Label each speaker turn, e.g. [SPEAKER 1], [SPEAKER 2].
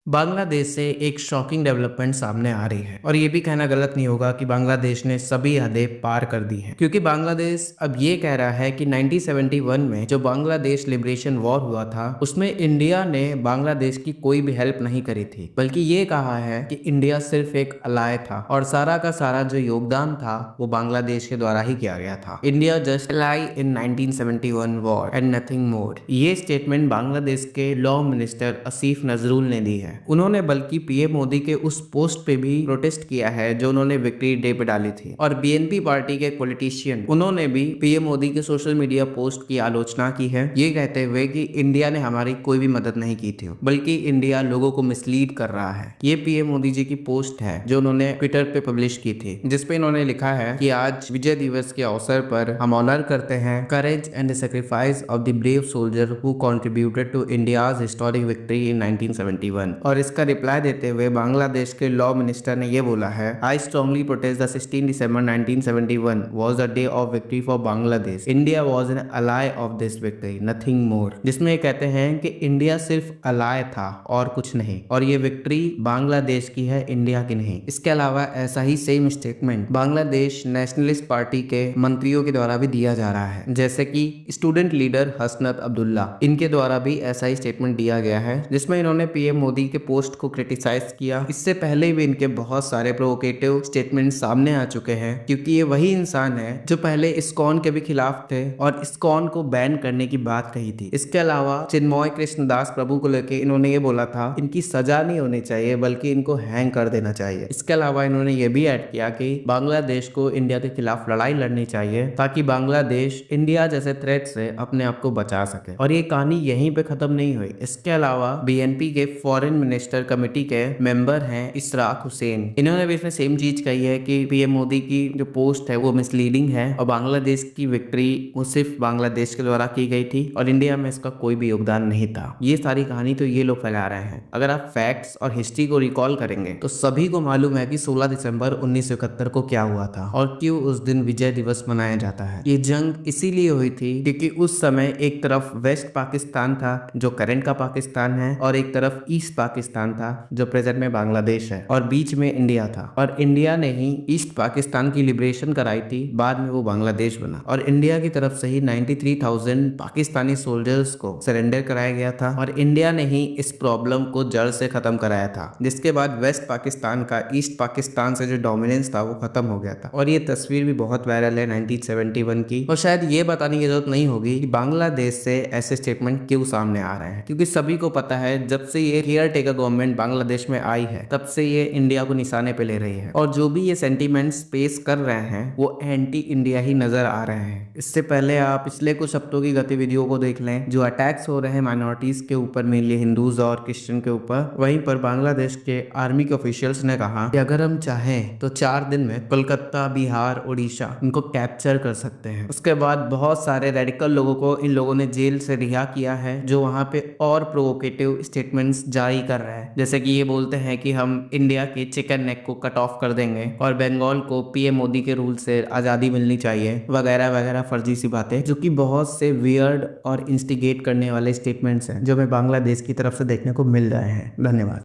[SPEAKER 1] बांग्लादेश से एक shocking development सामने आ रही है और ये भी कहना गलत नहीं होगा कि बांग्लादेश ने सभी हदें पार कर दी हैं, क्योंकि बांग्लादेश अब ये कह रहा है कि 1971 में जो बांग्लादेश लिबरेशन वॉर हुआ था उसमें इंडिया ने बांग्लादेश की कोई भी हेल्प नहीं करी थी, बल्कि ये कहा है कि इंडिया सिर्फ एक अलाय था और सारा का सारा जो योगदान था वो बांग्लादेश के द्वारा ही किया गया था। India just ally in 1971 war and nothing more. ये स्टेटमेंट बांग्लादेश के लॉ मिनिस्टर आसिफ नजरुल ने दी है। उन्होंने बल्कि पीएम मोदी के उस पोस्ट पे भी प्रोटेस्ट किया है जो उन्होंने विक्ट्री डे पे डाली थी। और बीएनपी पार्टी के पॉलिटिशियन उन्होंने भी पीएम मोदी के सोशल मीडिया पोस्ट की आलोचना की है, ये कहते हुए कि इंडिया ने हमारी कोई भी मदद नहीं की थी, बल्कि इंडिया लोगों को मिसलीड कर रहा है। ये पीएम मोदी जी की पोस्ट है जो उन्होंने ट्विटर पे पब्लिश की थी, जिसपे इन्होंने लिखा है कि आज विजय दिवस के अवसर पर हम ऑनर करते हैं courage and sacrifice of the brave soldier who contributed to India's historic victory in 1971। और इसका रिप्लाई देते हुए बांग्लादेश के लॉ मिनिस्टर ने यह बोला है, I strongly protest the 16 December 1971 was the day of victory for Bangladesh. India was an ally of this victory, nothing more. जिसमें ये कहते हैं कि इंडिया सिर्फ अलाय था और कुछ नहीं, और ये विक्ट्री बांग्लादेश की है, इंडिया की नहीं। इसके अलावा ऐसा ही same statement Bangladesh Nationalist Party के मंत्रियों के द्वारा भी दिया जा रहा है, जैसे कि स्टूडेंट लीडर हसनत अब्दुल्ला, इनके द्वारा भी ऐसा ही स्टेटमेंट दिया गया है, जिसमें इन्होंने पीएम मोदी के पोस्ट को क्रिटिसाइज किया। इससे पहले भी इनके बहुत सारे प्रोवोकेटिव स्टेटमेंट सामने आ चुके हैं, क्योंकि ये वही इंसान है जो पहले इस्कॉन के भी खिलाफ थे और इस्कॉन को बैन करने की बात कही थी। इसके अलावा चिन्मय कृष्णदास प्रभु को लेकर इन्होंने ये बोला था, इनकी सजा नहीं होनी चाहिए बल्कि इनको हैंग कर देना चाहिए। इसके अलावा इन्होंने ये भी ऐड किया कि बांग्लादेश को इंडिया के खिलाफ लड़ाई लड़नी चाहिए ताकि बांग्लादेश इंडिया जैसे थ्रेट से अपने आप को बचा सके। और ये कहानी यहीं पे खत्म नहीं हुई। इसके अलावा बीएनपी के फॉरेन मिनिस्टर कमेटी के मेंबर हैं इशराक हुसैन, इन्होंने भी इसमें सेम चीज कही है कि पीएम मोदी की जो पोस्ट है वो मिसलीडिंग है और बांग्लादेश की विक्ट्री वो सिर्फ बांग्लादेश के द्वारा की गई थी और इंडिया में इसका कोई भी योगदान नहीं था। ये सारी कहानी तो ये लोग फैला रहे हैं। अगर आप फैक्ट्स और हिस्ट्री को रिकॉल करेंगे तो सभी को मालूम है कि 16 दिसंबर 1971 को क्या हुआ था और क्यों उस दिन विजय दिवस मनाया जाता है। ये जंग इसीलिए हुई थी क्योंकि उस समय एक तरफ वेस्ट पाकिस्तान था जो करंट का पाकिस्तान है और एक तरफ ईस्ट पाकिस्तान था जो प्रेजेंट में बांग्लादेश है, और बीच में इंडिया था। और इंडिया ने ही ईस्ट पाकिस्तान की लिबरेशन कराई थी, बाद में वो बांग्लादेश बना। और इंडिया की तरफ से ही 93,000 पाकिस्तानी सोल्जर्स को सरेंडर कराया गया था और इंडिया ने ही इस प्रॉब्लम को जड़ से खत्म कराया था, जिसके बाद वेस्ट पाकिस्तान का ईस्ट पाकिस्तान से जो डोमिनेंस था वो खत्म हो गया था। और ये तस्वीर भी बहुत वायरल है 1971 की। और शायद ये बताने की जरूरत नहीं होगी कि बांग्लादेश से ऐसे स्टेटमेंट क्यों सामने आ रहे हैं, क्योंकि सभी को पता है जब से ये केयर टेकर गवर्नमेंट बांग्लादेश में आई है तब से ये इंडिया को निशाने पे ले रही है और जो भी ये सेंटीमेंट्स पेश कर रहे हैं वो एंटी इंडिया ही नजर आ रहे हैं। इससे पहले आप पिछले कुछ हफ्तों की गतिविधियों को देख लें, जो अटैक्स हो रहे हैं माइनॉरिटीज के ऊपर, मेनली हिंदूज और क्रिश्चियन के ऊपर। वहीं पर बांग्लादेश के आर्मी के ऑफिशियल्स ने कहा कि अगर हम चाहें तो 4 दिन में कोलकाता, बिहार, उड़ीसा इनको कैप्चर कर सकते हैं। उसके बाद बहुत सारे रेडिकल लोगों को इन लोगों ने जेल से रिहा किया है जो वहां पे और प्रोवोकेटिव स्टेटमेंट्स जारी कर रहे हैं, जैसे कि ये बोलते हैं कि हम इंडिया के चिकन नेक को कट ऑफ कर देंगे और बंगाल को पीएम मोदी के रूल से आजादी मिलनी चाहिए, वगैरह वगैरह फर्जी सी बातें, जो कि बहुत से वियर्ड और इंस्टिगेट करने वाले स्टेटमेंट्स हैं जो हमें बांग्लादेश की तरफ से देखने को मिल रहे हैं। धन्यवाद।